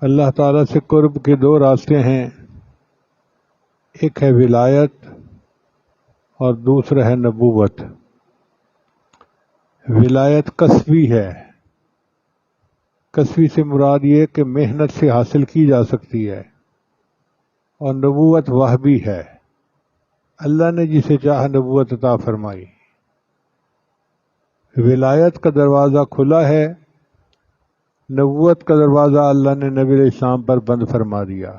اللہ تعالیٰ سے قرب کے دو راستے ہیں، ایک ہے ولایت اور دوسرا ہے نبوت۔ ولایت کسبی ہے، کسبی سے مراد یہ کہ محنت سے حاصل کی جا سکتی ہے، اور نبوت وہبی ہے، اللہ نے جسے چاہا نبوت عطا فرمائی۔ ولایت کا دروازہ کھلا ہے، نبوت کا دروازہ اللہ نے نبی علیہ السلام پر بند فرما دیا۔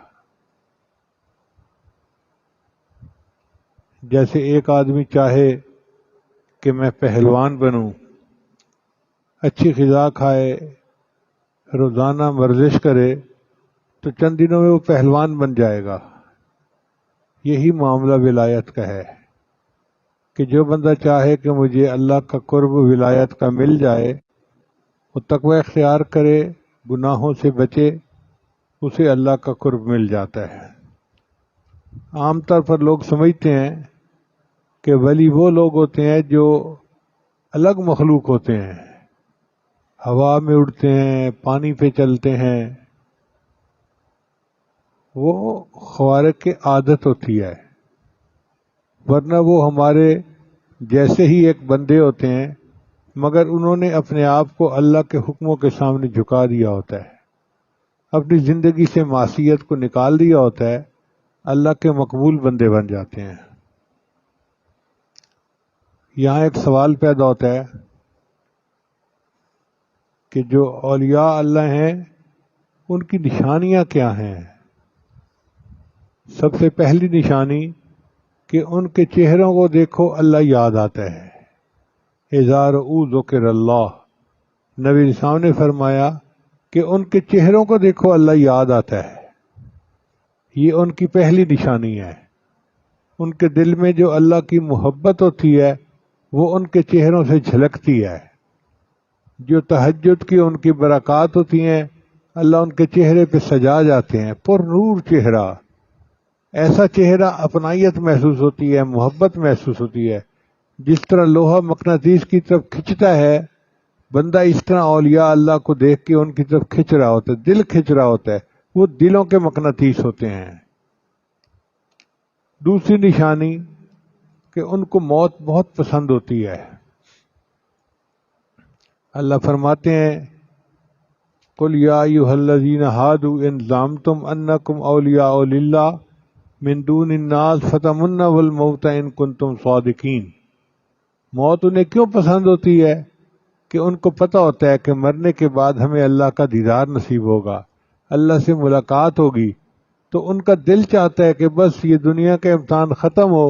جیسے ایک آدمی چاہے کہ میں پہلوان بنوں، اچھی غذا کھائے، روزانہ ورزش کرے، تو چند دنوں میں وہ پہلوان بن جائے گا۔ یہی معاملہ ولایت کا ہے کہ جو بندہ چاہے کہ مجھے اللہ کا قرب ولایت کا مل جائے، وہ تقوی اختیار کرے، گناہوں سے بچے، اسے اللہ کا قرب مل جاتا ہے۔ عام طور پر لوگ سمجھتے ہیں کہ ولی وہ لوگ ہوتے ہیں جو الگ مخلوق ہوتے ہیں، ہوا میں اڑتے ہیں، پانی پہ چلتے ہیں۔ وہ خوارق کی عادت ہوتی ہے، ورنہ وہ ہمارے جیسے ہی ایک بندے ہوتے ہیں، مگر انہوں نے اپنے آپ کو اللہ کے حکموں کے سامنے جھکا دیا ہوتا ہے، اپنی زندگی سے معصیت کو نکال دیا ہوتا ہے، اللہ کے مقبول بندے بن جاتے ہیں۔ یہاں ایک سوال پیدا ہوتا ہے کہ جو اولیاء اللہ ہیں ان کی نشانیاں کیا ہیں؟ سب سے پہلی نشانی کہ ان کے چہروں کو دیکھو اللہ یاد آتا ہے۔ اذا رؤوا ذکر اللہ، نبی اسلام نے فرمایا کہ ان کے چہروں کو دیکھو اللہ یاد آتا ہے۔ یہ ان کی پہلی نشانی ہے۔ ان کے دل میں جو اللہ کی محبت ہوتی ہے وہ ان کے چہروں سے جھلکتی ہے۔ جو تہجد کی ان کی برکات ہوتی ہیں، اللہ ان کے چہرے پہ سجا جاتے ہیں، پر نور چہرہ، ایسا چہرہ اپنائیت محسوس ہوتی ہے، محبت محسوس ہوتی ہے۔ جس طرح لوہا مقناطیس کی طرف کھنچتا ہے، بندہ اس طرح اولیاء اللہ کو دیکھ کے ان کی طرف کھنچ رہا ہوتا ہے، دل کھنچ رہا ہوتا ہے، وہ دلوں کے مقناطیس ہوتے ہیں۔ دوسری نشانی کہ ان کو موت بہت پسند ہوتی ہے۔ اللہ فرماتے ہیں قل یا ایھا الذین ھادوا ان زعمتم انکم اولیاء للہ من دون الناس فتمنوا الموت ان کنتم صادقین۔ موت انہیں کیوں پسند ہوتی ہے؟ کہ ان کو پتہ ہوتا ہے کہ مرنے کے بعد ہمیں اللہ کا دیدار نصیب ہوگا، اللہ سے ملاقات ہوگی، تو ان کا دل چاہتا ہے کہ بس یہ دنیا کا امتحان ختم ہو،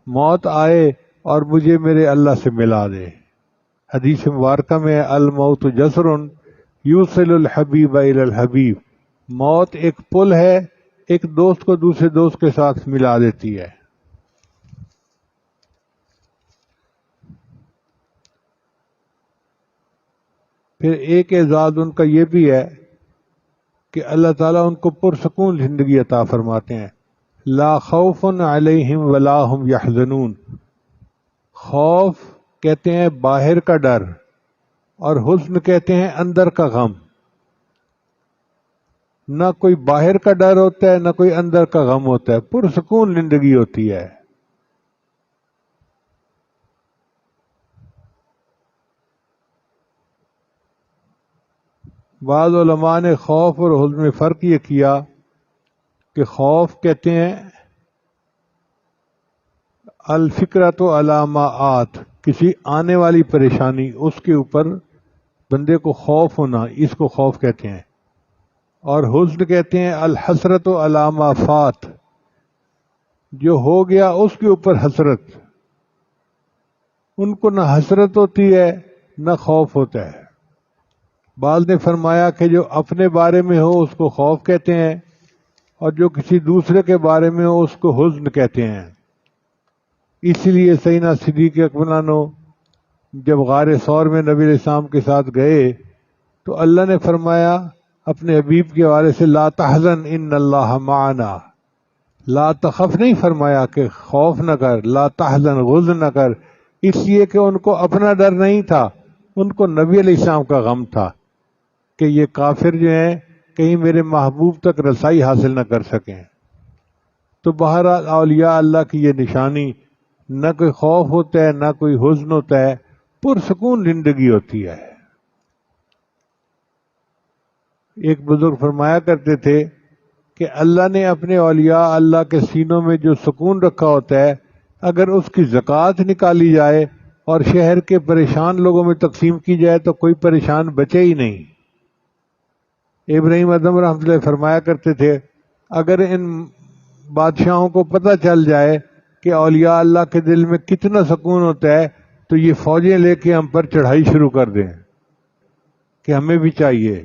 موت آئے اور مجھے میرے اللہ سے ملا دے۔ حدیث مبارکہ میں الموت جسر یوصل الحبیب الی الحبیب، موت ایک پل ہے، ایک دوست کو دوسرے دوست کے ساتھ ملا دیتی ہے۔ پھر ایک اعزاز ان کا یہ بھی ہے کہ اللہ تعالیٰ ان کو پرسکون زندگی عطا فرماتے ہیں۔ لا خوف علیہم ولا هم یحزنون، خوف کہتے ہیں باہر کا ڈر، اور حزن کہتے ہیں اندر کا غم۔ نہ کوئی باہر کا ڈر ہوتا ہے، نہ کوئی اندر کا غم ہوتا ہے، پرسکون زندگی ہوتی ہے۔ بعض علماء نے خوف اور حزن میں فرق یہ کیا کہ خوف کہتے ہیں الفکرۃ علی ما آت، کسی آنے والی پریشانی، اس کے اوپر بندے کو خوف ہونا، اس کو خوف کہتے ہیں۔ اور حزن کہتے ہیں الحسرۃ علی ما فات، جو ہو گیا اس کے اوپر حسرت۔ ان کو نہ حسرت ہوتی ہے نہ خوف ہوتا ہے۔ بعض نے فرمایا کہ جو اپنے بارے میں ہو اس کو خوف کہتے ہیں، اور جو کسی دوسرے کے بارے میں ہو اس کو حزن کہتے ہیں۔ اس لیے سیدنا صدیق اکبر عنہ جب غار ثور میں نبی علیہ السلام کے ساتھ گئے تو اللہ نے فرمایا اپنے حبیب کے حوالے سے لا تحزن ان اللہ معنا، لا تخف نہیں فرمایا کہ خوف نہ کر، لا تحزن غضن نہ کر، اس لیے کہ ان کو اپنا ڈر نہیں تھا، ان کو نبی علیہ السلام کا غم تھا کہ یہ کافر جو ہیں کہیں میرے محبوب تک رسائی حاصل نہ کر سکیں۔ تو بہرحال اولیاء اللہ کی یہ نشانی، نہ کوئی خوف ہوتا ہے نہ کوئی حزن ہوتا ہے، پرسکون زندگی ہوتی ہے۔ ایک بزرگ فرمایا کرتے تھے کہ اللہ نے اپنے اولیاء اللہ کے سینوں میں جو سکون رکھا ہوتا ہے، اگر اس کی زکوٰۃ نکالی جائے اور شہر کے پریشان لوگوں میں تقسیم کی جائے تو کوئی پریشان بچے ہی نہیں۔ ابراہیم اعظم رحمۃ اللہ فرمایا کرتے تھے اگر ان بادشاہوں کو پتہ چل جائے کہ اولیاء اللہ کے دل میں کتنا سکون ہوتا ہے تو یہ فوجیں لے کے ہم پر چڑھائی شروع کر دیں کہ ہمیں بھی چاہیے۔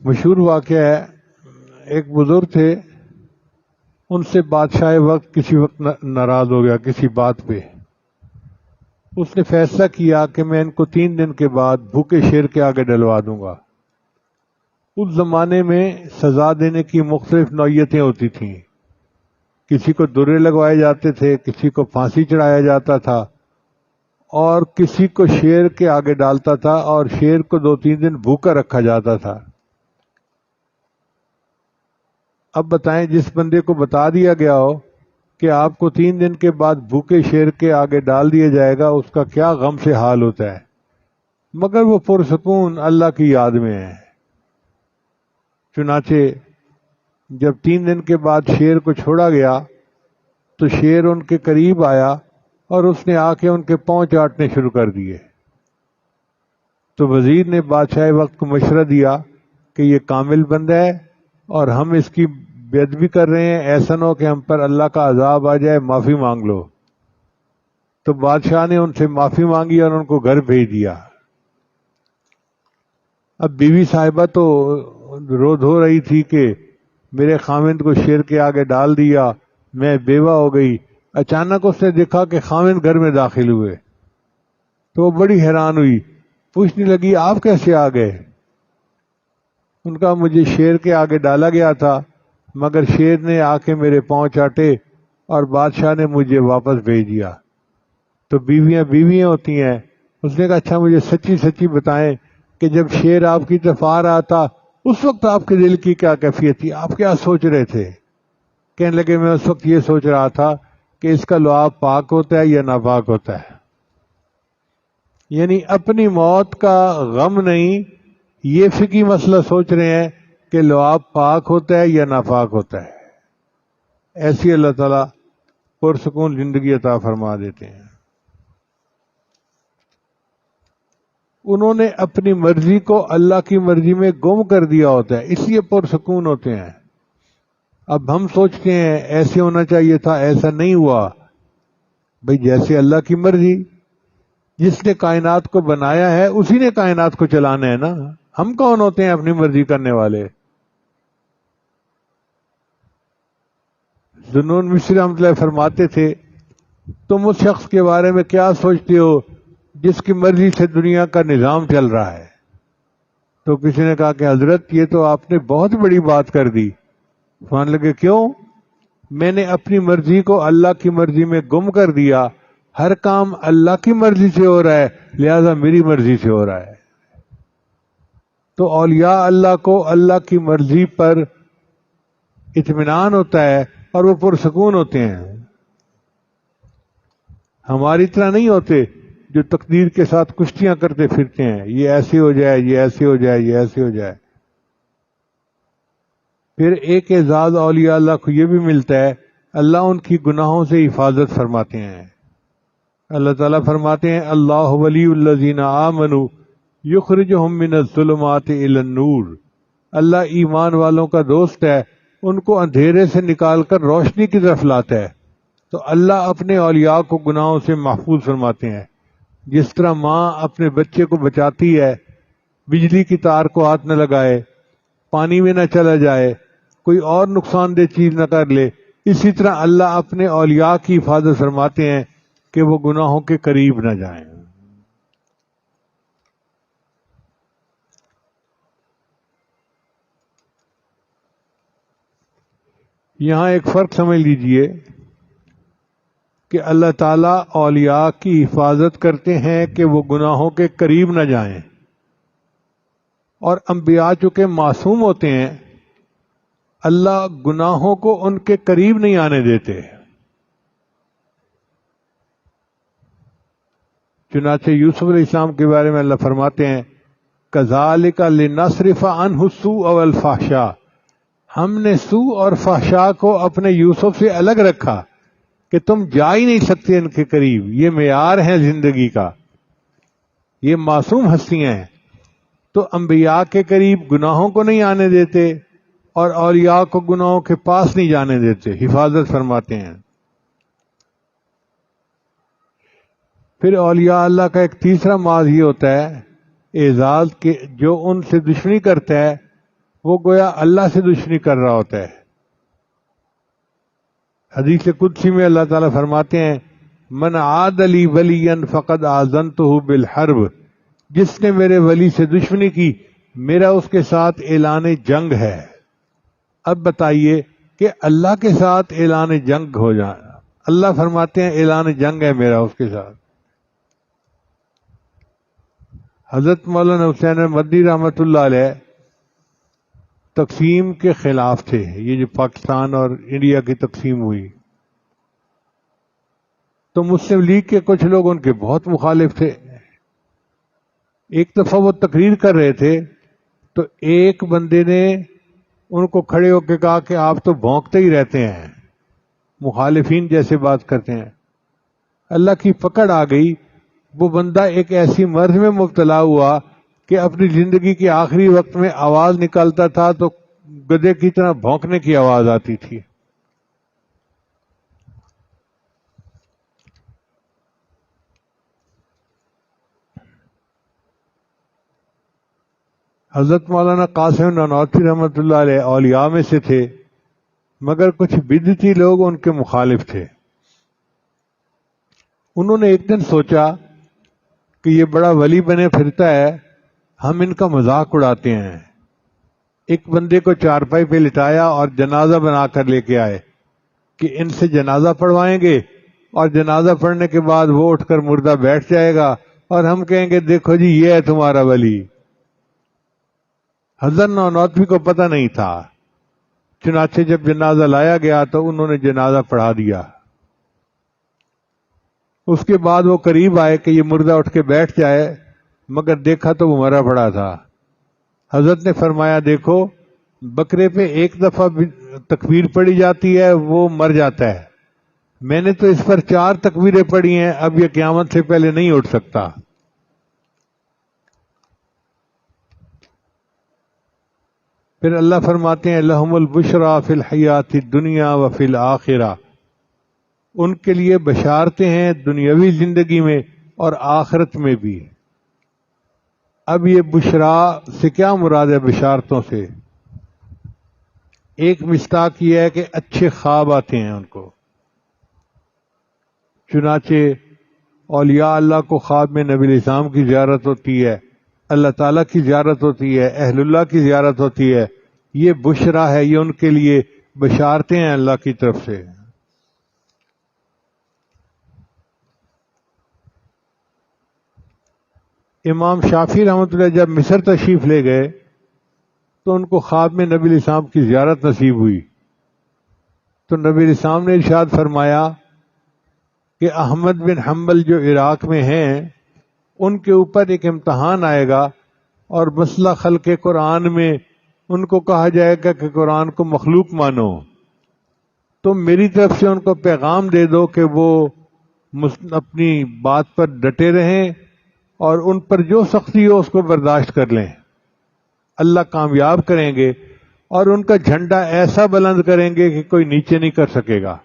مشہور واقعہ ہے، ایک بزرگ تھے، ان سے بادشاہ وقت کسی وقت ناراض ہو گیا کسی بات پہ۔ اس نے فیصلہ کیا کہ میں ان کو 3 دن کے بعد بھوکے شیر کے آگے ڈلوا دوں گا۔ اس زمانے میں سزا دینے کی مختلف نوعیتیں ہوتی تھیں، کسی کو درے لگوائے جاتے تھے، کسی کو پھانسی چڑھایا جاتا تھا، اور کسی کو شیر کے آگے ڈالتا تھا اور شیر کو 2-3 دن بھوکا رکھا جاتا تھا۔ اب بتائیں جس بندے کو بتا دیا گیا ہو کہ آپ کو 3 دن کے بعد بھوکے شیر کے آگے ڈال دیا جائے گا، اس کا کیا غم سے حال ہوتا ہے، مگر وہ پرسکون اللہ کی یاد میں ہے۔ چنانچہ جب 3 دن کے بعد شیر کو چھوڑا گیا تو شیر ان کے قریب آیا اور اس نے آ کے ان کے پاؤں چاٹنے شروع کر دیے۔ تو وزیر نے بادشاہ وقت کو مشورہ دیا کہ یہ کامل بندہ ہے اور ہم اس کی بے ادبی کر رہے ہیں، ایسا نہ ہو کہ ہم پر اللہ کا عذاب آ جائے، معافی مانگ لو۔ تو بادشاہ نے ان سے معافی مانگی اور ان کو گھر بھیج دیا۔ اب بیوی صاحبہ تو رو دھو رہی تھی کہ میرے خاوند کو شیر کے آگے ڈال دیا، میں بیوہ ہو گئی۔ اچانک اس نے دیکھا کہ خاوند گھر میں داخل ہوئے تو وہ بڑی حیران ہوئی، پوچھنے لگی آپ کیسے آ گئے؟ ان کا مجھے شیر کے آگے ڈالا گیا تھا، مگر شیر نے آ کے میرے پاؤں چاٹے اور بادشاہ نے مجھے واپس بھیج دیا۔ تو بیویاں بیویاں ہوتی ہیں۔ اس نے کہا اچھا مجھے سچی سچی بتائیں کہ جب شیر آپ کی طرف آ رہا تھا اس وقت آپ کے دل کی کیا کیفیت تھی، آپ کیا سوچ رہے تھے؟ کہنے لگے میں اس وقت یہ سوچ رہا تھا کہ اس کا لعاب پاک ہوتا ہے یا ناپاک ہوتا ہے۔ یعنی اپنی موت کا غم نہیں، یہ فقہی مسئلہ سوچ رہے ہیں کہ لعاب پاک ہوتا ہے یا ناپاک ہوتا ہے۔ ایسی اللہ تعالیٰ پرسکون زندگی عطا فرما دیتے ہیں۔ انہوں نے اپنی مرضی کو اللہ کی مرضی میں گم کر دیا ہوتا ہے، اس لیے پرسکون ہوتے ہیں۔ اب ہم سوچتے ہیں ایسے ہونا چاہیے تھا، ایسا نہیں ہوا۔ بھئی جیسے اللہ کی مرضی، جس نے کائنات کو بنایا ہے اسی نے کائنات کو چلانا ہے نا، ہم کون ہوتے ہیں اپنی مرضی کرنے والے؟ ذوالنون مصری رحمۃ اللہ فرماتے تھے تم اس شخص کے بارے میں کیا سوچتے ہو جس کی مرضی سے دنیا کا نظام چل رہا ہے؟ تو کسی نے کہا کہ حضرت یہ تو آپ نے بہت بڑی بات کر دی۔ فرمانے لگے کیوں؟ میں نے اپنی مرضی کو اللہ کی مرضی میں گم کر دیا، ہر کام اللہ کی مرضی سے ہو رہا ہے لہذا میری مرضی سے ہو رہا ہے۔ تو اولیاء اللہ کو اللہ کی مرضی پر اطمینان ہوتا ہے اور وہ پرسکون ہوتے ہیں، ہماری طرح نہیں ہوتے جو تقدیر کے ساتھ کشتیاں کرتے پھرتے ہیں، یہ ایسے ہو جائے، یہ ایسے ہو جائے، یہ ایسے ہو جائے۔ پھر ایک اعزاز اولیاء اللہ کو یہ بھی ملتا ہے، اللہ ان کی گناہوں سے حفاظت فرماتے ہیں۔ اللہ تعالیٰ فرماتے ہیں اللہ ولی الذین آمنوا یخرجہم من الظلمات الی النور، اللہ ایمان والوں کا دوست ہے، ان کو اندھیرے سے نکال کر روشنی کی طرف لاتا ہے۔ تو اللہ اپنے اولیاء کو گناہوں سے محفوظ فرماتے ہیں۔ جس طرح ماں اپنے بچے کو بچاتی ہے، بجلی کی تار کو ہاتھ نہ لگائے، پانی میں نہ چلا جائے، کوئی اور نقصان دہ چیز نہ کر لے، اسی طرح اللہ اپنے اولیاء کی حفاظت فرماتے ہیں کہ وہ گناہوں کے قریب نہ جائیں۔ یہاں ایک فرق سمجھ لیجئے، کہ اللہ تعالیٰ اولیاء کی حفاظت کرتے ہیں کہ وہ گناہوں کے قریب نہ جائیں، اور انبیاء چونکہ معصوم ہوتے ہیں اللہ گناہوں کو ان کے قریب نہیں آنے دیتے۔ چنانچہ یوسف علیہ السلام کے بارے میں اللہ فرماتے ہیں کذالک لنصرف عنہ السوء والفحشاء، ہم نے سوء اور فحشاء کو اپنے یوسف سے الگ رکھا کہ تم جا ہی نہیں سکتے ان کے قریب، یہ معیار ہے زندگی کا، یہ معصوم ہستیاں ہیں، تو انبیاء کے قریب گناہوں کو نہیں آنے دیتے اور اولیاء کو گناہوں کے پاس نہیں جانے دیتے، حفاظت فرماتے ہیں۔ پھر اولیاء اللہ کا ایک تیسرا معاذ یہ ہوتا ہے اعزاز کہ جو ان سے دشمنی کرتا ہے وہ گویا اللہ سے دشمنی کر رہا ہوتا ہے۔ حدیث قدسی میں اللہ تعالیٰ فرماتے ہیں من عاد لی ولیا فقد آذنتہ بالحرب، جس نے میرے ولی سے دشمنی کی میرا اس کے ساتھ اعلان جنگ ہے۔ اب بتائیے کہ اللہ کے ساتھ اعلان جنگ ہو جائے، اللہ فرماتے ہیں اعلان جنگ ہے میرا اس کے ساتھ۔ حضرت مولانا حسین مدنی رحمۃ اللہ علیہ تقسیم کے خلاف تھے، یہ جو پاکستان اور انڈیا کی تقسیم ہوئی تو مسلم لیگ کے کچھ لوگ ان کے بہت مخالف تھے۔ ایک دفعہ وہ تقریر کر رہے تھے تو ایک بندے نے ان کو کھڑے ہو کے کہا کہ آپ تو بھونکتے ہی رہتے ہیں، مخالفین جیسے بات کرتے ہیں۔ اللہ کی پکڑ آ گئی، وہ بندہ ایک ایسی مرض میں مبتلا ہوا کہ اپنی زندگی کے آخری وقت میں آواز نکالتا تھا تو گدھے کی طرح بھونکنے کی آواز آتی تھی۔ حضرت مولانا قاسم نانوتوی رحمۃ اللہ علیہ اولیاء میں سے تھے، مگر کچھ بدعتی لوگ ان کے مخالف تھے۔ انہوں نے ایک دن سوچا کہ یہ بڑا ولی بنے پھرتا ہے، ہم ان کا مذاق اڑاتے ہیں۔ ایک بندے کو چارپائی پہ لٹایا اور جنازہ بنا کر لے کے آئے کہ ان سے جنازہ پڑھوائیں گے، اور جنازہ پڑھنے کے بعد وہ اٹھ کر مردہ بیٹھ جائے گا اور ہم کہیں گے دیکھو جی یہ ہے تمہارا ولی۔ حضرت نانوتوی کو پتہ نہیں تھا، چنانچہ جب جنازہ لایا گیا تو انہوں نے جنازہ پڑھا دیا۔ اس کے بعد وہ قریب آئے کہ یہ مردہ اٹھ کے بیٹھ جائے، مگر دیکھا تو وہ مرا پڑا تھا۔ حضرت نے فرمایا دیکھو بکرے پہ ایک دفعہ تکبیر پڑھی جاتی ہے وہ مر جاتا ہے، میں نے تو اس پر 4 تکبیریں پڑھی ہیں، اب یہ قیامت سے پہلے نہیں اٹھ سکتا۔ پھر اللہ فرماتے ہیں لہم البشریٰ فی الحیات الدنیا وفی الآخرہ، ان کے لیے بشارتیں ہیں دنیاوی زندگی میں اور آخرت میں بھی۔ اب یہ بشرا سے کیا مراد ہے؟ بشارتوں سے ایک مصداق یہ ہے کہ اچھے خواب آتے ہیں ان کو۔ چنانچہ اولیاء اللہ کو خواب میں نبی علیہ السلام کی زیارت ہوتی ہے، اللہ تعالیٰ کی زیارت ہوتی ہے، اہل اللہ کی زیارت ہوتی ہے، یہ بشرا ہے، یہ ان کے لیے بشارتیں ہیں اللہ کی طرف سے۔ امام شافعی رحمۃ اللہ جب مصر تشریف لے گئے تو ان کو خواب میں نبی علیہ السلام کی زیارت نصیب ہوئی، تو نبی علیہ السلام نے ارشاد فرمایا کہ احمد بن حنبل جو عراق میں ہیں ان کے اوپر ایک امتحان آئے گا، اور مسئلہ خلق قرآن میں ان کو کہا جائے گا کہ قرآن کو مخلوق مانو، تم میری طرف سے ان کو پیغام دے دو کہ وہ اپنی بات پر ڈٹے رہیں اور ان پر جو سختی ہو اس کو برداشت کر لیں، اللہ کامیاب کریں گے اور ان کا جھنڈا ایسا بلند کریں گے کہ کوئی نیچے نہیں کر سکے گا۔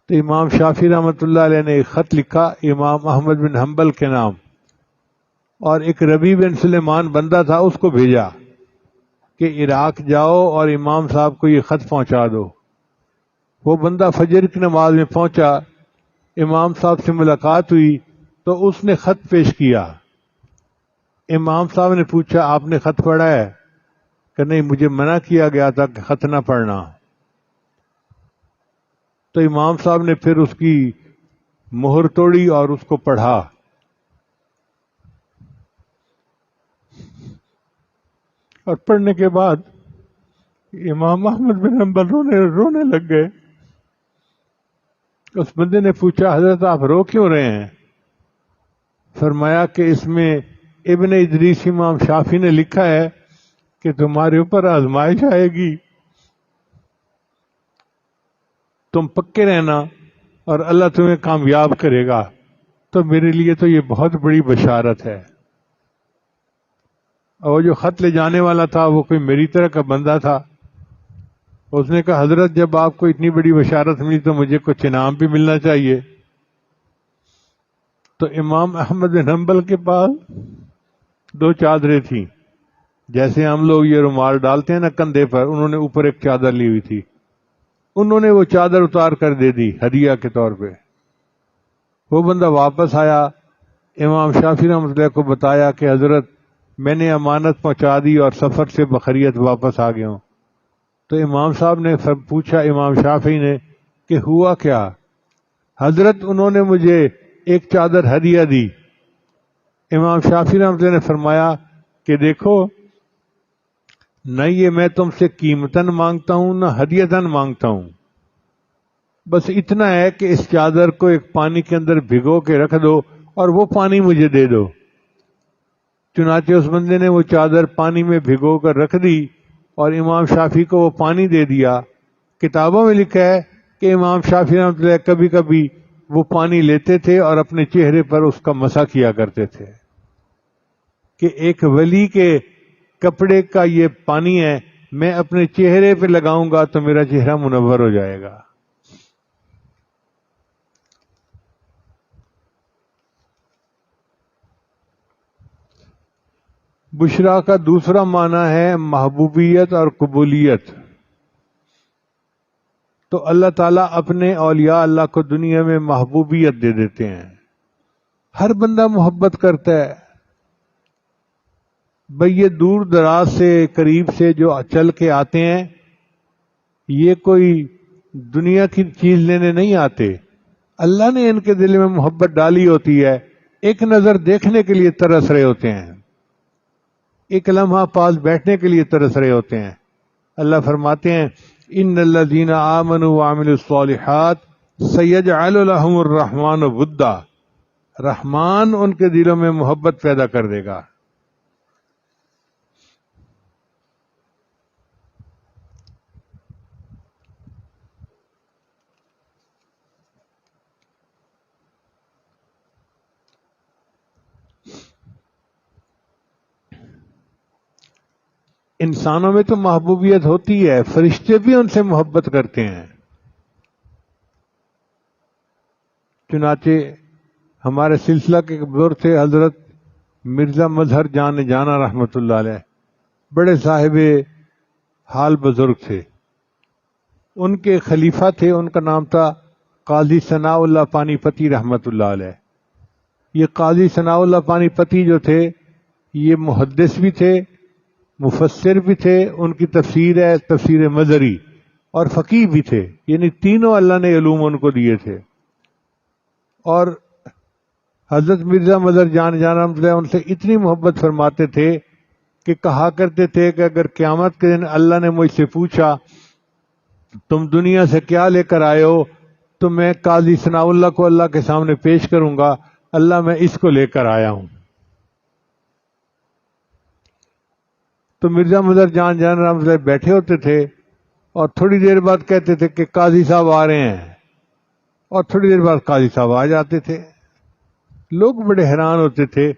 تو امام شافعی رحمۃ اللہ علیہ نے ایک خط لکھا امام احمد بن حنبل کے نام، اور ایک ربیع بن سلیمان بندہ تھا اس کو بھیجا کہ عراق جاؤ اور امام صاحب کو یہ خط پہنچا دو۔ وہ بندہ فجر کی نماز میں پہنچا، امام صاحب سے ملاقات ہوئی تو اس نے خط پیش کیا۔ امام صاحب نے پوچھا آپ نے خط پڑھا ہے؟ کہ نہیں، مجھے منع کیا گیا تھا کہ خط نہ پڑھنا۔ تو امام صاحب نے پھر اس کی مہر توڑی اور اس کو پڑھا. اور پڑھنے کے بعد امام احمد بن حنبل رونے لگ گئے. اس بندے نے پوچھا حضرت آپ رو کیوں رہے ہیں؟ فرمایا کہ اس میں ابن ادریس امام شافعی نے لکھا ہے کہ تمہارے اوپر آزمائش آئے گی، تم پکے رہنا اور اللہ تمہیں کامیاب کرے گا. تو میرے لیے تو یہ بہت بڑی بشارت ہے. اور جو خط لے جانے والا تھا وہ کوئی میری طرح کا بندہ تھا. اس نے کہا حضرت جب آپ کو اتنی بڑی بشارت ملی تو مجھے کچھ انعام بھی ملنا چاہیے. تو امام احمد بن حنبل کے پاس 2 چادریں تھیں. جیسے ہم لوگ یہ رومال ڈالتے ہیں نا کندھے پر، انہوں نے اوپر ایک چادر لی ہوئی تھی. انہوں نے وہ چادر اتار کر دے دی ہدیہ کے طور پہ. وہ بندہ واپس آیا، امام شافعی رحمۃ اللہ کو بتایا کہ حضرت میں نے امانت پہنچا دی اور سفر سے بخیریت واپس آ گیا ہوں. تو امام صاحب نے پوچھا امام شافعی نے کہ ہوا کیا؟ حضرت انہوں نے مجھے ایک چادر ہدیہ دی. امام شافعی رحمۃ اللہ نے فرمایا کہ دیکھو نہ یہ میں تم سے قیمتاً مانگتا ہوں نہ ہدیتاً مانگتا ہوں، بس اتنا ہے کہ اس چادر کو ایک پانی کے اندر بھگو کے رکھ دو اور وہ پانی مجھے دے دو. چنانچہ اس بندے نے وہ چادر پانی میں بھگو کر رکھ دی اور امام شافعی کو وہ پانی دے دیا. کتابوں میں لکھا ہے کہ امام شافعی رحمۃ اللہ کبھی کبھی وہ پانی لیتے تھے اور اپنے چہرے پر اس کا مسح کیا کرتے تھے کہ ایک ولی کے کپڑے کا یہ پانی ہے، میں اپنے چہرے پہ لگاؤں گا تو میرا چہرہ منور ہو جائے گا. بشرا کا دوسرا معنی ہے محبوبیت اور قبولیت. تو اللہ تعالیٰ اپنے اولیاء اللہ کو دنیا میں محبوبیت دے دیتے ہیں. ہر بندہ محبت کرتا ہے. بھئی یہ دور دراز سے قریب سے جو چل کے آتے ہیں یہ کوئی دنیا کی چیز لینے نہیں آتے. اللہ نے ان کے دل میں محبت ڈالی ہوتی ہے، ایک نظر دیکھنے کے لیے ترس رہے ہوتے ہیں، ایک لمحہ پاس بیٹھنے کے لیے ترس رہے ہوتے ہیں. اللہ فرماتے ہیں ان الذین آمنوا وعملوا الصالحات سیجعل لهم الرحمن ودا. رحمان ان کے دلوں میں محبت پیدا کر دے گا. انسانوں میں تو محبوبیت ہوتی ہے، فرشتے بھی ان سے محبت کرتے ہیں. چنانچہ ہمارے سلسلہ کے بزرگ تھے حضرت مرزا مظہر جان جانا رحمۃ اللہ علیہ، بڑے صاحب حال بزرگ تھے. ان کے خلیفہ تھے، ان کا نام تھا قاضی ثناء اللہ پانی پتی رحمۃ اللہ علیہ. یہ قاضی ثناء اللہ پانی پتی جو تھے یہ محدث بھی تھے، مفسر بھی تھے، ان کی تفسیر ہے تفسیر مظہری، اور فقیہ بھی تھے. یعنی تینوں اللہ نے علوم ان کو دیے تھے. اور حضرت مرزا مظہر جان رحمۃ اللہ ان سے اتنی محبت فرماتے تھے کہ کہا کرتے تھے کہ اگر قیامت کے دن اللہ نے مجھ سے پوچھا تم دنیا سے کیا لے کر آئے ہو تو میں قاضی ثناء اللہ کو اللہ کے سامنے پیش کروں گا، اللہ میں اس کو لے کر آیا ہوں. تو مرزا مظہر جان رحمۃ اللہ بیٹھے ہوتے تھے اور تھوڑی دیر بعد کہتے تھے کہ قاضی صاحب آ رہے ہیں، اور تھوڑی دیر بعد قاضی صاحب آ جاتے تھے. لوگ بڑے حیران ہوتے تھے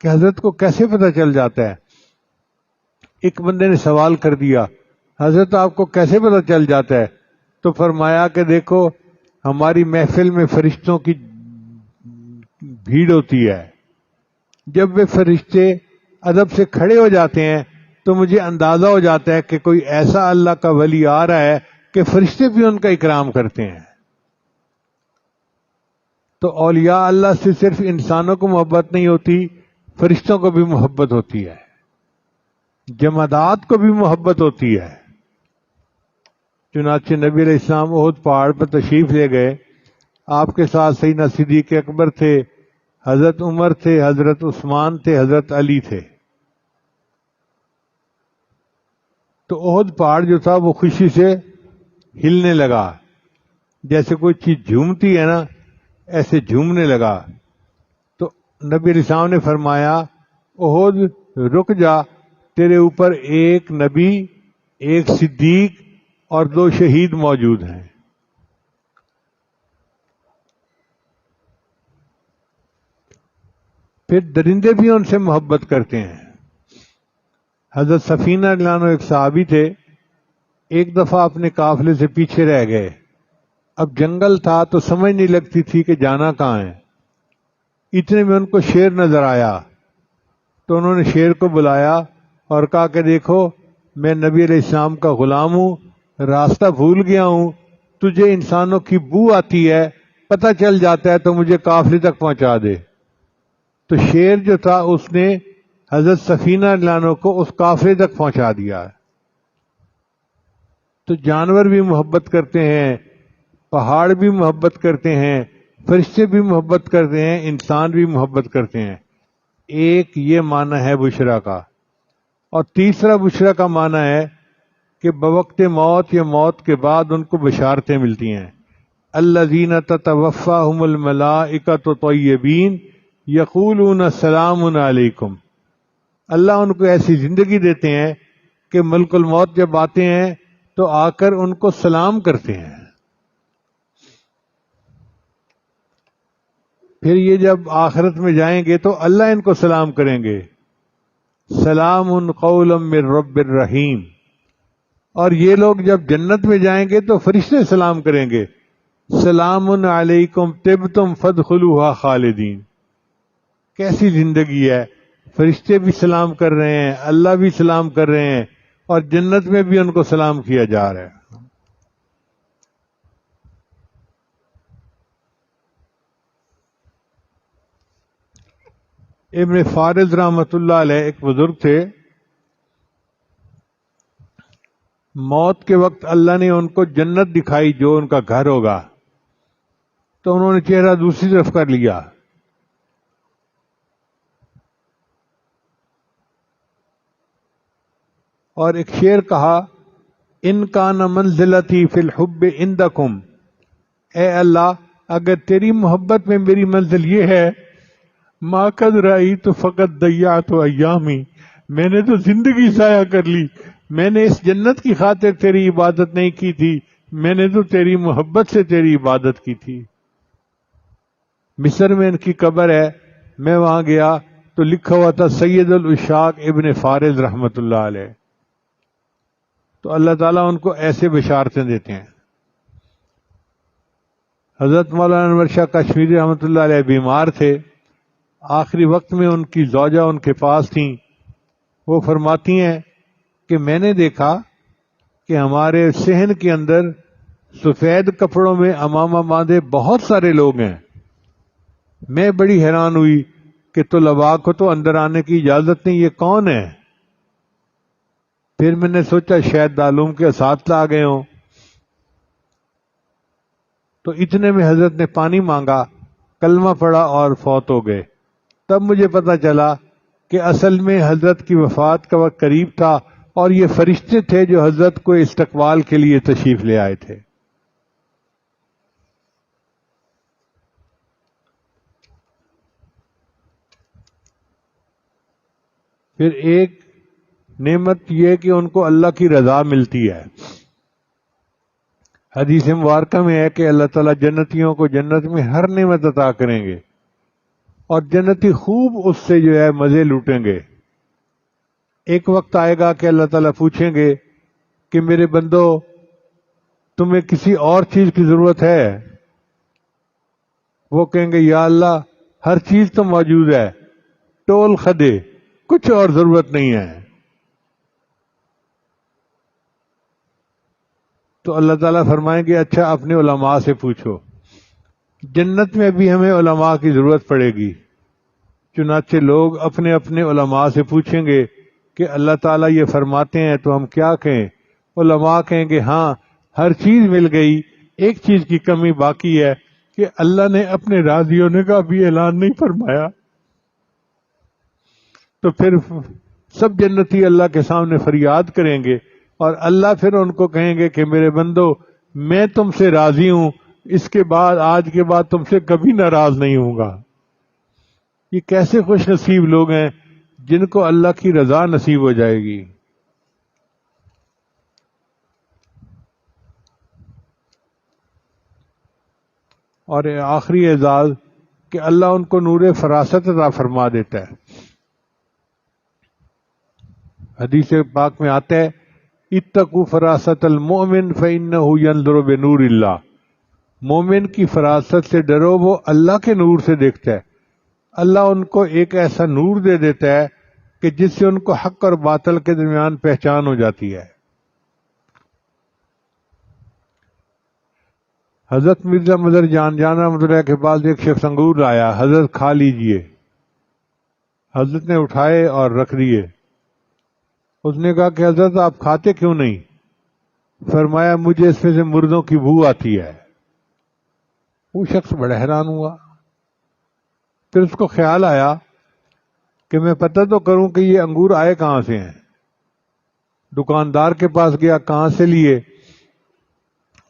کہ حضرت کو کیسے پتہ چل جاتا ہے. ایک بندے نے سوال کر دیا حضرت آپ کو کیسے پتہ چل جاتا ہے؟ تو فرمایا کہ دیکھو ہماری محفل میں فرشتوں کی بھیڑ ہوتی ہے، جب وہ فرشتے ادب سے کھڑے ہو جاتے ہیں تو مجھے اندازہ ہو جاتا ہے کہ کوئی ایسا اللہ کا ولی آ رہا ہے کہ فرشتے بھی ان کا اکرام کرتے ہیں. تو اولیاء اللہ سے صرف انسانوں کو محبت نہیں ہوتی، فرشتوں کو بھی محبت ہوتی ہے، جمادات کو بھی محبت ہوتی ہے. چنانچہ نبی علیہ السلام احد پہاڑ پر تشریف لے گئے. آپ کے ساتھ سیدنا صدیق اکبر تھے، حضرت عمر تھے، حضرت عثمان تھے، حضرت علی تھے. تو احد پہاڑ جو تھا وہ خوشی سے ہلنے لگا، جیسے کوئی چیز جھومتی ہے نا، ایسے جھومنے لگا. تو نبی علیہ السلام نے فرمایا احد رک جا، تیرے اوپر ایک نبی، ایک صدیق اور 2 شہید موجود ہیں. پھر درندے بھی ان سے محبت کرتے ہیں. حضرت سفینہ رضی اللہ عنہ ایک صحابی تھے، ایک دفعہ اپنے قافلے سے پیچھے رہ گئے. اب جنگل تھا تو سمجھ نہیں لگتی تھی کہ جانا کہاں ہے. اتنے میں ان کو شیر نظر آیا تو انہوں نے شیر کو بلایا اور کہا کہ دیکھو میں نبی علیہ السلام کا غلام ہوں، راستہ بھول گیا ہوں، تجھے انسانوں کی بو آتی ہے، پتہ چل جاتا ہے تو مجھے قافلے تک پہنچا دے. تو شیر جو تھا اس نے حضرت سفینہ رضی اللہ عنہ کو اس قافلے تک پہنچا دیا. تو جانور بھی محبت کرتے ہیں، پہاڑ بھی محبت کرتے ہیں، فرشتے بھی محبت کرتے ہیں، انسان بھی محبت کرتے ہیں. ایک یہ معنی ہے بشرا کا. اور تیسرا بشرا کا معنی ہے کہ بوقت موت یا موت کے بعد ان کو بشارتیں ملتی ہیں. الذین تتوفاہم الملائکۃ طیبین یقولون سلام علیکم. اللہ ان کو ایسی زندگی دیتے ہیں کہ ملک الموت جب آتے ہیں تو آ کر ان کو سلام کرتے ہیں. پھر یہ جب آخرت میں جائیں گے تو اللہ ان کو سلام کریں گے، سلام قولا من رب الرحیم. اور یہ لوگ جب جنت میں جائیں گے تو فرشتے سلام کریں گے، سلام علیکم طبتم فادخلوها خالدین. کیسی زندگی ہے، فرشتے بھی سلام کر رہے ہیں، اللہ بھی سلام کر رہے ہیں، اور جنت میں بھی ان کو سلام کیا جا رہا ہے. ابن فارض رحمۃ اللہ علیہ ایک بزرگ تھے. موت کے وقت اللہ نے ان کو جنت دکھائی جو ان کا گھر ہوگا، تو انہوں نے چہرہ دوسری طرف کر لیا. اور ایک شعر کہا، ان کان منزلتی فی الحب عندکم، اے اللہ اگر تیری محبت میں میری منزل یہ ہے، ما قد رأیت فقط ضیعت ایامی، میں نے تو زندگی ضائع کر لی، میں نے اس جنت کی خاطر تیری عبادت نہیں کی تھی، میں نے تو تیری محبت سے تیری عبادت کی تھی. مصر میں ان کی قبر ہے، میں وہاں گیا تو لکھا ہوا تھا سید العشاق ابن فارض رحمۃ اللہ علیہ. تو اللہ تعالیٰ ان کو ایسے بشارتیں دیتے ہیں. حضرت مولانا انور شاہ کشمیری رحمۃ اللہ علیہ بیمار تھے، آخری وقت میں ان کی زوجہ ان کے پاس تھیں. وہ فرماتی ہیں کہ میں نے دیکھا کہ ہمارے صحن کے اندر سفید کپڑوں میں امامہ باندھے بہت سارے لوگ ہیں. میں بڑی حیران ہوئی کہ طلباء کو تو اندر آنے کی اجازت نہیں، یہ کون ہے؟ پھر میں نے سوچا شاید دارالعلوم کے اساتذہ آ گئے ہوں. تو اتنے میں حضرت نے پانی مانگا، کلمہ پڑھا اور فوت ہو گئے. تب مجھے پتا چلا کہ اصل میں حضرت کی وفات کا وقت قریب تھا اور یہ فرشتے تھے جو حضرت کو استقبال کے لیے تشریف لے آئے تھے. پھر ایک نعمت یہ کہ ان کو اللہ کی رضا ملتی ہے. حدیث مبارکہ میں ہے کہ اللہ تعالیٰ جنتیوں کو جنت میں ہر نعمت عطا کریں گے اور جنتی خوب اس سے جو ہے مزے لوٹیں گے. ایک وقت آئے گا کہ اللہ تعالیٰ پوچھیں گے کہ میرے بندو تمہیں کسی اور چیز کی ضرورت ہے؟ وہ کہیں گے یا اللہ ہر چیز تو موجود ہے، ٹول خدے، کچھ اور ضرورت نہیں ہے. تو اللہ تعالیٰ فرمائیں گے اچھا اپنے علماء سے پوچھو. جنت میں بھی ہمیں علماء کی ضرورت پڑے گی. چنانچہ لوگ اپنے اپنے علماء سے پوچھیں گے کہ اللہ تعالیٰ یہ فرماتے ہیں تو ہم کیا کہیں؟ علماء کہیں گے ہاں ہر چیز مل گئی، ایک چیز کی کمی باقی ہے کہ اللہ نے اپنے راضی ہونے کا بھی اعلان نہیں فرمایا. تو پھر سب جنتی اللہ کے سامنے فریاد کریں گے اور اللہ پھر ان کو کہیں گے کہ میرے بندو میں تم سے راضی ہوں، اس کے بعد آج کے بعد تم سے کبھی ناراض نہیں ہوں گا. یہ کیسے خوش نصیب لوگ ہیں جن کو اللہ کی رضا نصیب ہو جائے گی. اور آخری اعزاز کہ اللہ ان کو نور فراست عطا فرما دیتا ہے. حدیث پاک میں آتا ہے اتقوا فراست المؤمن فإنه ينظر بنور اللہ. مومن کی فراست سے ڈرو، وہ اللہ کے نور سے دیکھتا ہے. اللہ ان کو ایک ایسا نور دے دیتا ہے کہ جس سے ان کو حق اور باطل کے درمیان پہچان ہو جاتی ہے. حضرت مرزا مظہر جان رحمۃ اللہ کے پاس ایک شخص انگور لایا. حضرت کھا لیجئے. حضرت نے اٹھائے اور رکھ دیے. اس نے کہا کہ حضرت آپ کھاتے کیوں نہیں؟ فرمایا مجھے اس میں سے مردوں کی بو آتی ہے. وہ شخص بڑا حیران ہوا. پھر اس کو خیال آیا کہ میں پتہ تو کروں کہ یہ انگور آئے کہاں سے ہیں. دکاندار کے پاس گیا، کہاں سے لیے؟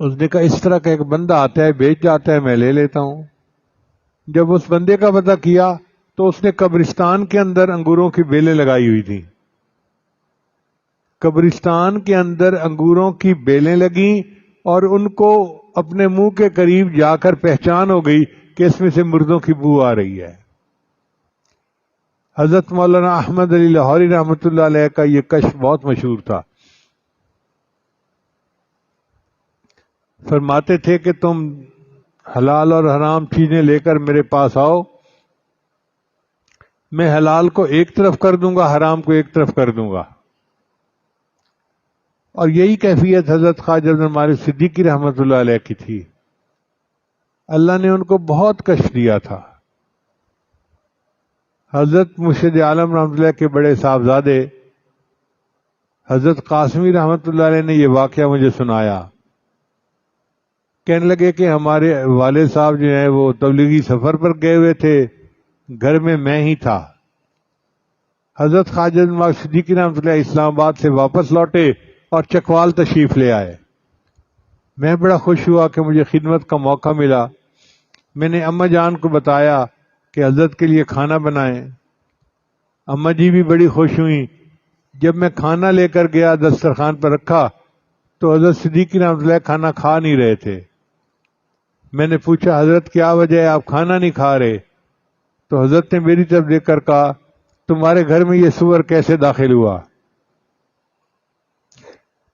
اس نے کہا اس طرح کا ایک بندہ آتا ہے، بیچ جاتا ہے، میں لے لیتا ہوں. جب اس بندے کا پتہ کیا تو اس نے قبرستان کے اندر انگوروں کی بیلیں لگائی ہوئی تھیں. قبرستان کے اندر انگوروں کی بیلیں لگیں اور ان کو اپنے منہ کے قریب جا کر پہچان ہو گئی کہ اس میں سے مردوں کی بو آ رہی ہے. حضرت مولانا احمد علی لاہوری رحمۃ اللہ علیہ کا یہ کشف بہت مشہور تھا. فرماتے تھے کہ تم حلال اور حرام چیزیں لے کر میرے پاس آؤ، میں حلال کو ایک طرف کر دوں گا، حرام کو ایک طرف کر دوں گا. اور یہی کیفیت حضرت خواجہ عبد المالک صدیقی رحمۃ اللہ علیہ کی تھی. اللہ نے ان کو بہت کشف دیا تھا. حضرت مرشد عالم رحمۃ اللہ کے بڑے صاحبزادے حضرت قاسمی رحمۃ اللہ علیہ نے یہ واقعہ مجھے سنایا. کہنے لگے کہ ہمارے والد صاحب جو ہیں وہ تبلیغی سفر پر گئے ہوئے تھے، گھر میں ہی تھا. حضرت خواجہ عبد المالک صدیقی رحمۃ اللہ اسلام آباد سے واپس لوٹے اور چکوال تشریف لے آئے. میں بڑا خوش ہوا کہ مجھے خدمت کا موقع ملا. میں نے اماں جان کو بتایا کہ حضرت کے لیے کھانا بنائیں. اماں جی بھی بڑی خوش ہوئیں. جب میں کھانا لے کر گیا دسترخوان پر رکھا تو حضرت صدیقی رحمۃ اللہ کھانا کھا نہیں رہے تھے. میں نے پوچھا حضرت کیا وجہ ہے آپ کھانا نہیں کھا رہے؟ تو حضرت نے میری طرف دیکھ کر کہا تمہارے گھر میں یہ سور کیسے داخل ہوا؟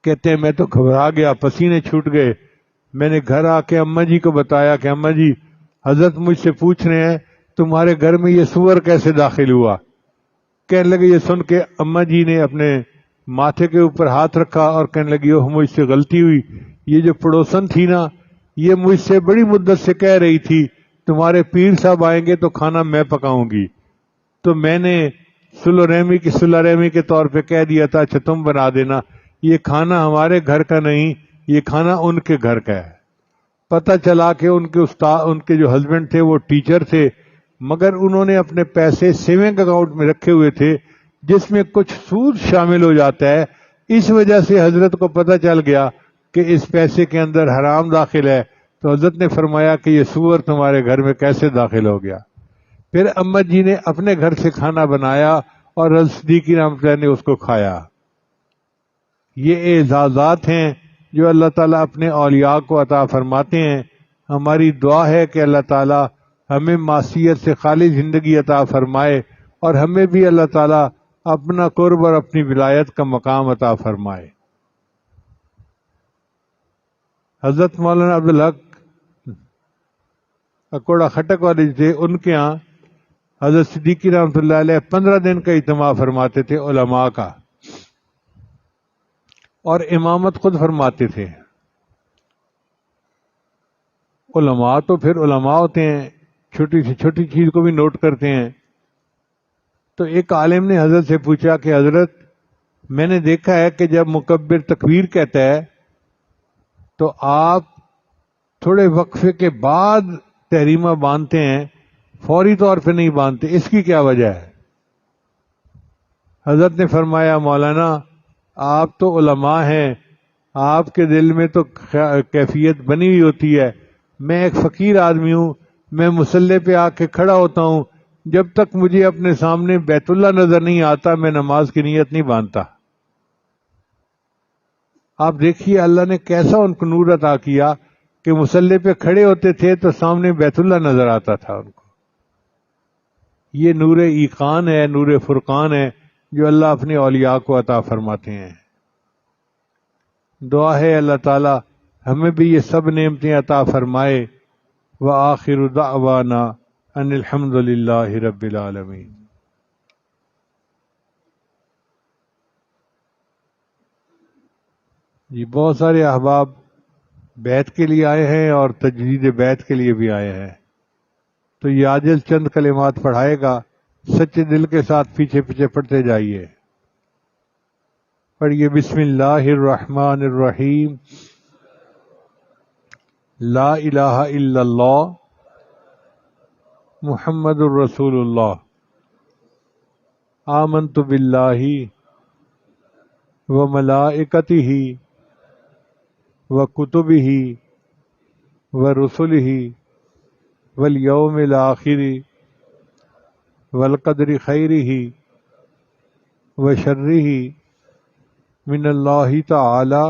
کہتے ہیں میں تو گھبرا گیا، پسینے چھوٹ گئے. میں نے گھر آ کے اماں جی کو بتایا کہ اماں جی حضرت مجھ سے پوچھ رہے ہیں تمہارے گھر میں یہ سور کیسے داخل ہوا؟ کہنے لگے یہ سن کے اماں جی نے اپنے ماتھے کے اوپر ہاتھ رکھا اور کہنے لگی اوہ مجھ سے غلطی ہوئی. یہ جو پڑوسن تھی نا یہ مجھ سے بڑی مدت سے کہہ رہی تھی تمہارے پیر صاحب آئیں گے تو کھانا میں پکاؤں گی، تو میں نے صلح رحمی کے طور پہ کہہ دیا تھا اچھا تم بنا دینا. یہ کھانا ہمارے گھر کا نہیں، یہ کھانا ان کے گھر کا ہے. پتہ چلا کہ ان کے جو ہسبینڈ تھے وہ ٹیچر تھے، مگر انہوں نے اپنے پیسے سیونگ اکاؤنٹ میں رکھے ہوئے تھے جس میں کچھ سود شامل ہو جاتا ہے. اس وجہ سے حضرت کو پتہ چل گیا کہ اس پیسے کے اندر حرام داخل ہے. تو حضرت نے فرمایا کہ یہ سور تمہارے گھر میں کیسے داخل ہو گیا؟ پھر اماں جی نے اپنے گھر سے کھانا بنایا اور حضرت صدیقی رحمۃ اللہ نے اس کو کھایا. یہ اعزازات ہیں جو اللہ تعالیٰ اپنے اولیاء کو عطا فرماتے ہیں. ہماری دعا ہے کہ اللہ تعالیٰ ہمیں معصیت سے خالی زندگی عطا فرمائے اور ہمیں بھی اللہ تعالیٰ اپنا قرب اور اپنی ولایت کا مقام عطا فرمائے. حضرت مولانا عبدالحق اکوڑا خٹک والے تھے، ان کے ہاں حضرت صدیقی رحمۃ اللہ علیہ 15 دن کا اجتماع فرماتے تھے علماء کا، اور امامت خود فرماتے تھے. علماء تو پھر علماء ہوتے ہیں، چھوٹی سے چھوٹی چیز کو بھی نوٹ کرتے ہیں. تو ایک عالم نے حضرت سے پوچھا کہ حضرت میں نے دیکھا ہے کہ جب مکبر تکبیر کہتا ہے تو آپ تھوڑے وقفے کے بعد تحریمہ باندھتے ہیں، فوری طور پہ نہیں باندھتے، اس کی کیا وجہ ہے؟ حضرت نے فرمایا مولانا آپ تو علماء ہیں، آپ کے دل میں تو کیفیت بنی ہوئی ہوتی ہے، میں ایک فقیر آدمی ہوں، میں مصلی پہ آ کے کھڑا ہوتا ہوں، جب تک مجھے اپنے سامنے بیت اللہ نظر نہیں آتا میں نماز کی نیت نہیں باندھتا۔ آپ دیکھیے اللہ نے کیسا ان کو نور عطا کیا کہ مصلی پہ کھڑے ہوتے تھے تو سامنے بیت اللہ نظر آتا تھا ان کو۔ یہ نور ایقان ہے، نور فرقان ہے جو اللہ اپنے اولیاء کو عطا فرماتے ہیں۔ دعا ہے اللہ تعالی ہمیں بھی یہ سب نعمتیں عطا فرمائے۔ وآخر دعوانا ان الحمد للہ رب العالمین۔ جی بہت سارے احباب بیت کے لیے آئے ہیں اور تجدید بیت کے لیے بھی آئے ہیں، تو یہ عاجز چند کلمات پڑھائے گا، سچے دل کے ساتھ پیچھے پیچھے پڑھتے جائیے۔ پڑھیے بسم اللہ الرحمن الرحیم۔ لا الہ الا اللہ محمد الرسول اللہ۔ آمنت باللہ وملائکتہ وکتبہ ورسلہ والیوم الآخر والقدر خیرہ وشرہ من اللہ تعالی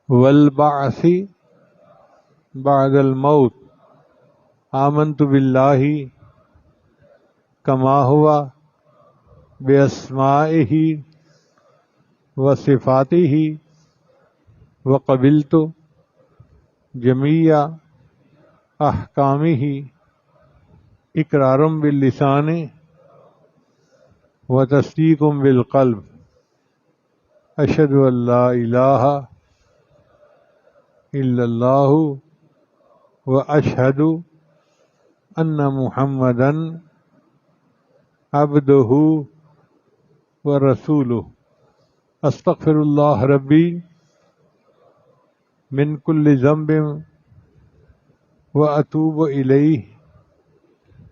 والبعث بعد الموت۔ آمنت باللہ کما ہوا باسمائہ وصفاتہ وقبلت جمیع احکامہ اقرار باللسان وتصدیق بالقلب۔ اشہد ان لا الہ الا اللہ واشہد ان محمدا عبدہ ورسولہ۔ استغفر اللہ ربی من کل ذنب واتوب الیہ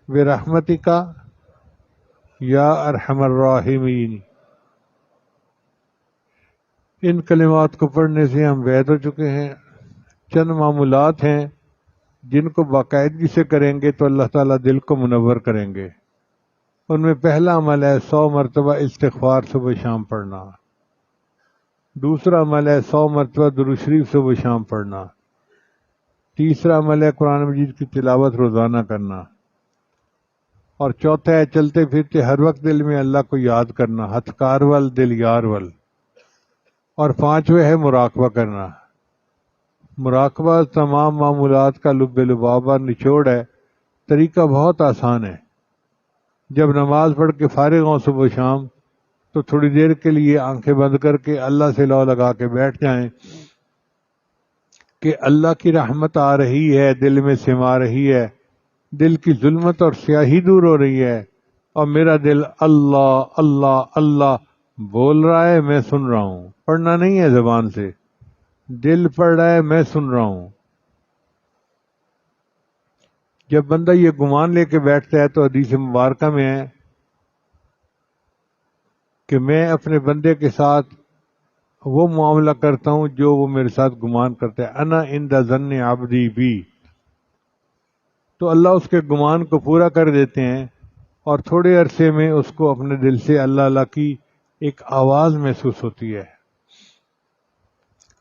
برحمتک یا ارحم الراحمین۔ ان کلمات کو پڑھنے سے ہم بیت ہو چکے ہیں۔ چند معمولات ہیں جن کو باقاعدگی سے کریں گے تو اللہ تعالیٰ دل کو منور کریں گے۔ ان میں پہلا عمل ہے 100 مرتبہ استغفار صبح شام پڑھنا۔ دوسرا عمل ہے 100 مرتبہ درود شریف صبح شام پڑھنا۔ تیسرا عمل ہے قرآن مجید کی تلاوت روزانہ کرنا۔ اور چوتھا ہے چلتے پھرتے ہر وقت دل میں اللہ کو یاد کرنا، ہتھکار ول دل یار ول۔ اور پانچویں ہے مراقبہ کرنا۔ مراقبہ تمام معمولات کا لب لبابہ نچوڑ ہے۔ طریقہ بہت آسان ہے۔ جب نماز پڑھ کے فارغ ہوں صبح شام تو تھوڑی دیر کے لیے آنکھیں بند کر کے اللہ سے لو لگا کے بیٹھ جائیں کہ اللہ کی رحمت آ رہی ہے، دل میں سما رہی ہے، دل کی ظلمت اور سیاہی دور ہو رہی ہے، اور میرا دل اللہ اللہ اللہ بول رہا ہے، میں سن رہا ہوں۔ پڑھنا نہیں ہے زبان سے، دل پڑھ رہا ہے، میں سن رہا ہوں۔ جب بندہ یہ گمان لے کے بیٹھتا ہے تو حدیث مبارکہ میں ہے کہ میں اپنے بندے کے ساتھ وہ معاملہ کرتا ہوں جو وہ میرے ساتھ گمان کرتا ہے۔ انا عند ظن عبدی بی۔ تو اللہ اس کے گمان کو پورا کر دیتے ہیں اور تھوڑے عرصے میں اس کو اپنے دل سے اللہ اللہ کی ایک آواز محسوس ہوتی ہے۔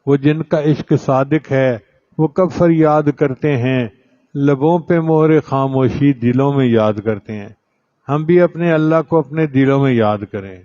وہ جن کا عشق صادق ہے وہ کب فریاد کرتے ہیں، لبوں پہ مہر خاموشی دلوں میں یاد کرتے ہیں۔ ہم بھی اپنے اللہ کو اپنے دلوں میں یاد کریں۔